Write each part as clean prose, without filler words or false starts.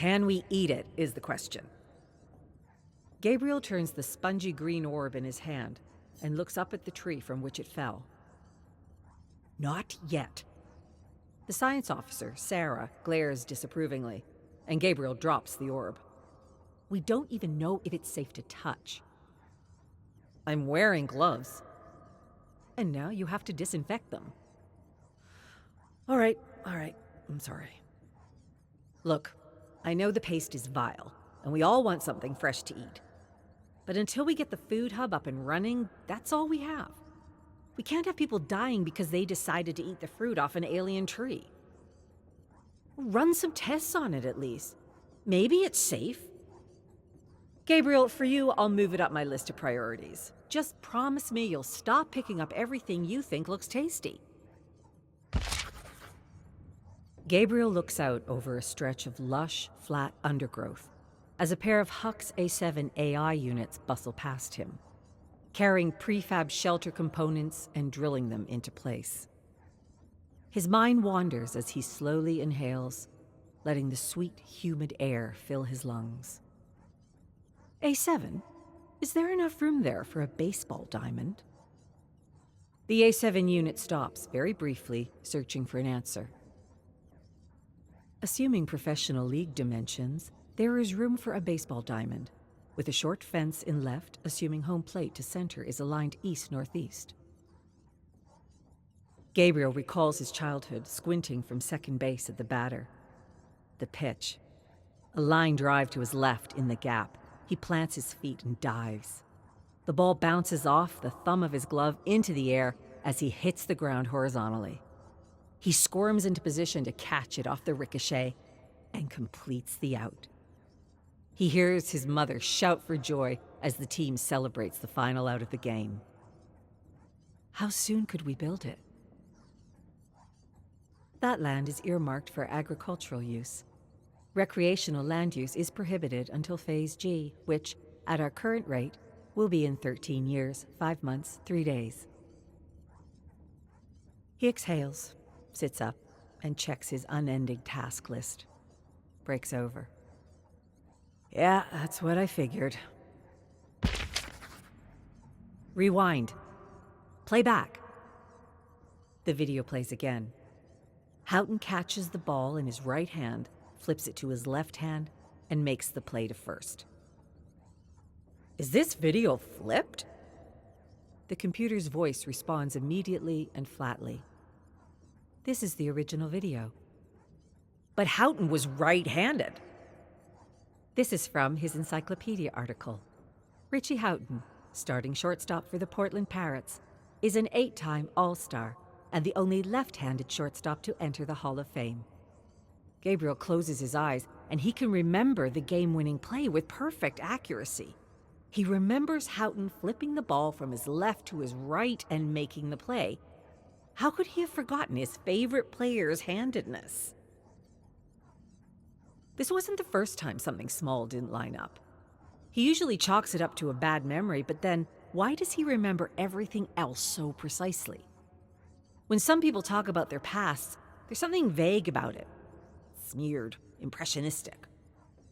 Can we eat it, is the question. Gabriel turns the spongy green orb in his hand and looks up at the tree from which it fell. Not yet. The science officer, Sarah, glares disapprovingly, and Gabriel drops the orb. We don't even know if it's safe to touch. I'm wearing gloves. And now you have to disinfect them. All right, I'm sorry. Look, I know the paste is vile, and we all want something fresh to eat. But until we get the food hub up and running, that's all we have. We can't have people dying because they decided to eat the fruit off an alien tree. Run some tests on it at least. Maybe it's safe. Gabriel, for you, I'll move it up my list of priorities. Just promise me you'll stop picking up everything you think looks tasty. Gabriel looks out over a stretch of lush, flat undergrowth as a pair of Huck's A7 AI units bustle past him, carrying prefab shelter components and drilling them into place. His mind wanders as he slowly inhales, letting the sweet, humid air fill his lungs. A7? Is there enough room there for a baseball diamond? The A7 unit stops very briefly, searching for an answer. Assuming professional league dimensions, there is room for a baseball diamond, with a short fence in left, assuming home plate to center is aligned east-northeast. Gabriel recalls his childhood, squinting from second base at the batter. The pitch. A line drive to his left in the gap. He plants his feet and dives. The ball bounces off the thumb of his glove into the air as he hits the ground horizontally. He squirms into position to catch it off the ricochet and completes the out. He hears his mother shout for joy as the team celebrates the final out of the game. How soon could we build it? That land is earmarked for agricultural use. Recreational land use is prohibited until Phase G, which, at our current rate, will be in 13 years, 5 months, 3 days. He exhales, sits up, and checks his unending task list. Breaks over. Yeah, that's what I figured. Rewind. Play back. The video plays again. Houghton catches the ball in his right hand, flips it to his left hand, and makes the play to first. Is this video flipped? The computer's voice responds immediately and flatly. This is the original video. But Houghton was right-handed. This is from his encyclopedia article. Richie Houghton, starting shortstop for the Portland Parrots, is an 8-time All-Star and the only left-handed shortstop to enter the Hall of Fame. Gabriel closes his eyes, and he can remember the game-winning play with perfect accuracy. He remembers Houghton flipping the ball from his left to his right and making the play. How could he have forgotten his favorite player's handedness? This wasn't the first time something small didn't line up. He usually chalks it up to a bad memory, but then why does he remember everything else so precisely? When some people talk about their pasts, there's something vague about it. Smeared, impressionistic.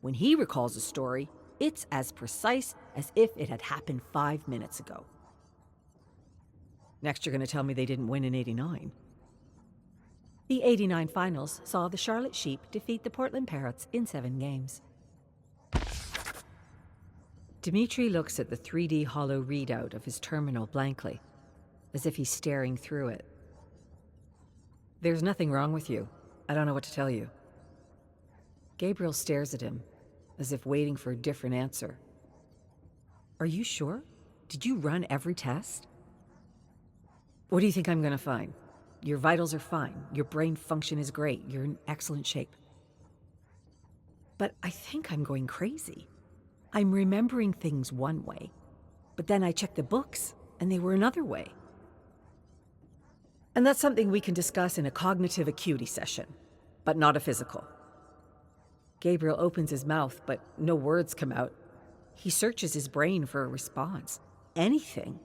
When he recalls a story, it's as precise as if it had happened 5 minutes ago. Next, you're going to tell me they didn't win in '89. The '89 finals saw the Charlotte Sheep defeat the Portland Parrots in 7 games. Dimitri looks at the 3D hollow readout of his terminal blankly, as if he's staring through it. There's nothing wrong with you. I don't know what to tell you. Gabriel stares at him, as if waiting for a different answer. Are you sure? Did you run every test? What do you think I'm going to find? Your vitals are fine. Your brain function is great. You're in excellent shape. But I think I'm going crazy. I'm remembering things one way, but then I checked the books, and they were another way. And that's something we can discuss in a cognitive acuity session, but not a physical. Gabriel opens his mouth, but no words come out. He searches his brain for a response. Anything.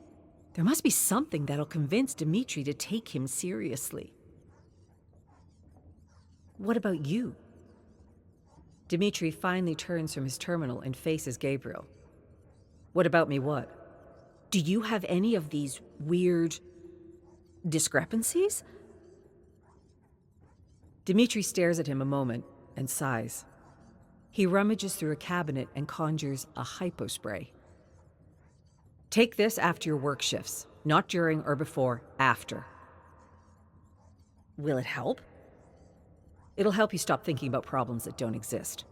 There must be something that'll convince Dimitri to take him seriously. What about you? Dimitri finally turns from his terminal and faces Gabriel. What about me, what? Do you have any of these weird discrepancies? Dimitri stares at him a moment and sighs. He rummages through a cabinet and conjures a hypospray. Take this after your work shifts, not during or before, after. Will it help? It'll help you stop thinking about problems that don't exist.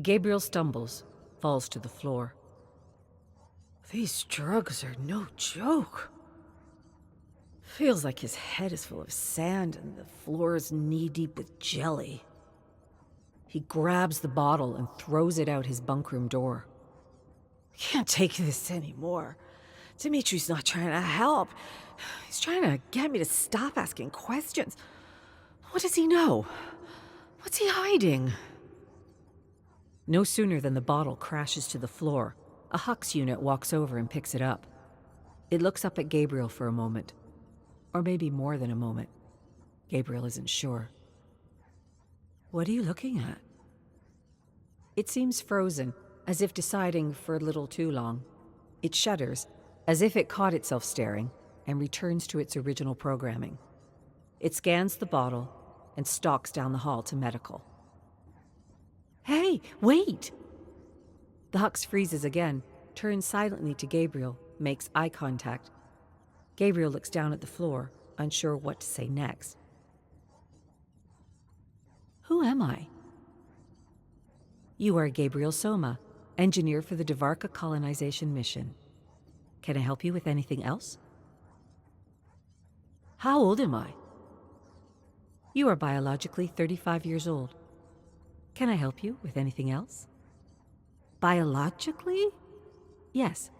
Gabriel stumbles, falls to the floor. These drugs are no joke. Feels like his head is full of sand and the floor is knee-deep with jelly. He grabs the bottle and throws it out his bunkroom door. I can't take this anymore. Dimitri's not trying to help. He's trying to get me to stop asking questions. What does he know? What's he hiding? No sooner than the bottle crashes to the floor, a Hux unit walks over and picks it up. It looks up at Gabriel for a moment. Or maybe more than a moment. Gabriel isn't sure. What are you looking at? It seems frozen, as if deciding for a little too long. It shudders, as if it caught itself staring, and returns to its original programming. It scans the bottle and stalks down the hall to medical. Hey, wait! The Hux freezes again, turns silently to Gabriel, makes eye contact. Gabriel looks down at the floor, unsure what to say next. Who am I? You are Gabriel Soma, engineer for the Dvarka colonization mission. Can I help you with anything else? How old am I? You are biologically 35 years old. Can I help you with anything else? Biologically? Yes.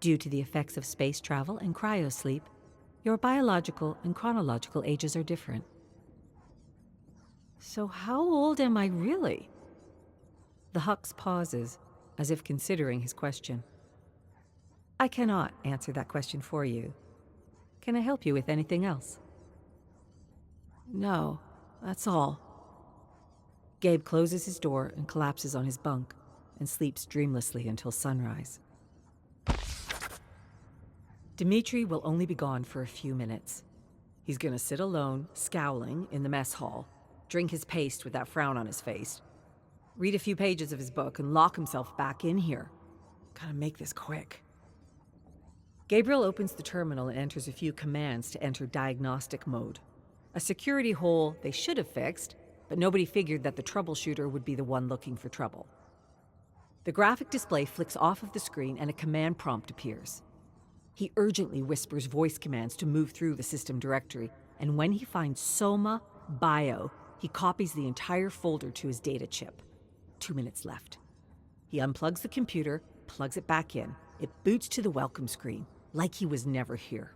Due to the effects of space travel and cryosleep, your biological and chronological ages are different. So how old am I really? The Hux pauses, as if considering his question. I cannot answer that question for you. Can I help you with anything else? No, that's all. Gabe closes his door and collapses on his bunk and sleeps dreamlessly until sunrise. Dimitri will only be gone for a few minutes. He's gonna sit alone, scowling, in the mess hall, drink his paste with that frown on his face, read a few pages of his book, and lock himself back in here. Gotta make this quick. Gabriel opens the terminal and enters a few commands to enter diagnostic mode. A security hole they should have fixed, but nobody figured that the troubleshooter would be the one looking for trouble. The graphic display flicks off of the screen and a command prompt appears. He urgently whispers voice commands to move through the system directory, and when he finds Soma Bio, he copies the entire folder to his data chip. 2 minutes left. He unplugs the computer, plugs it back in. It boots to the welcome screen, like he was never here.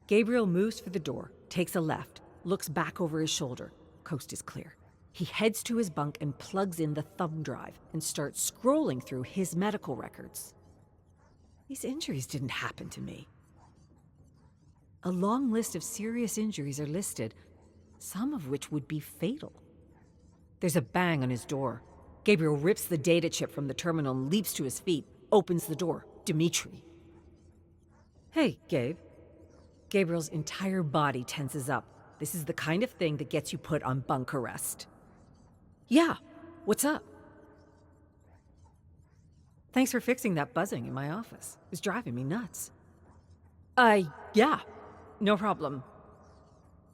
Gabriel moves for the door, takes a left, looks back over his shoulder. Coast is clear. He heads to his bunk and plugs in the thumb drive and starts scrolling through his medical records. These injuries didn't happen to me. A long list of serious injuries are listed, some of which would be fatal. There's a bang on his door. Gabriel rips the data chip from the terminal and leaps to his feet, opens the door. Dimitri. Hey, Gabe. Gabriel's entire body tenses up. This is the kind of thing that gets you put on bunk arrest. Yeah, what's up? Thanks for fixing that buzzing in my office. It was driving me nuts. Yeah, no problem.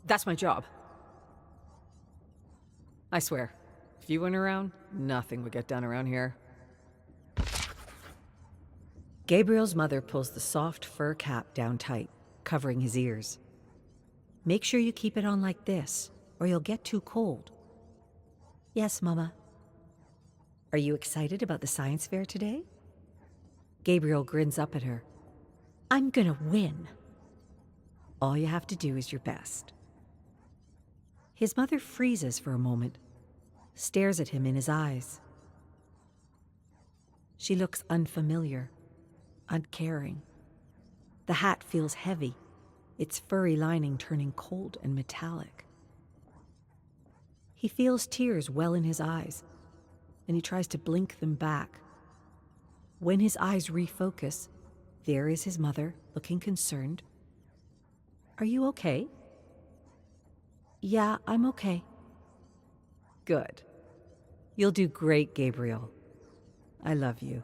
That's my job. I swear, if you weren't around, nothing would get done around here. Gabriel's mother pulls the soft fur cap down tight, covering his ears. Make sure you keep it on like this, or you'll get too cold. Yes, Mama. Are you excited about the science fair today? Gabriel grins up at her. I'm gonna win. All you have to do is your best. His mother freezes for a moment. stares at him in his eyes. She looks unfamiliar, uncaring. The hat feels heavy, its furry lining turning cold and metallic. He feels tears well in his eyes, and he tries to blink them back. When his eyes refocus, there is his mother, looking concerned. "Are you okay?" "Yeah, I'm okay." "Good. You'll do great, Gabriel. I love you."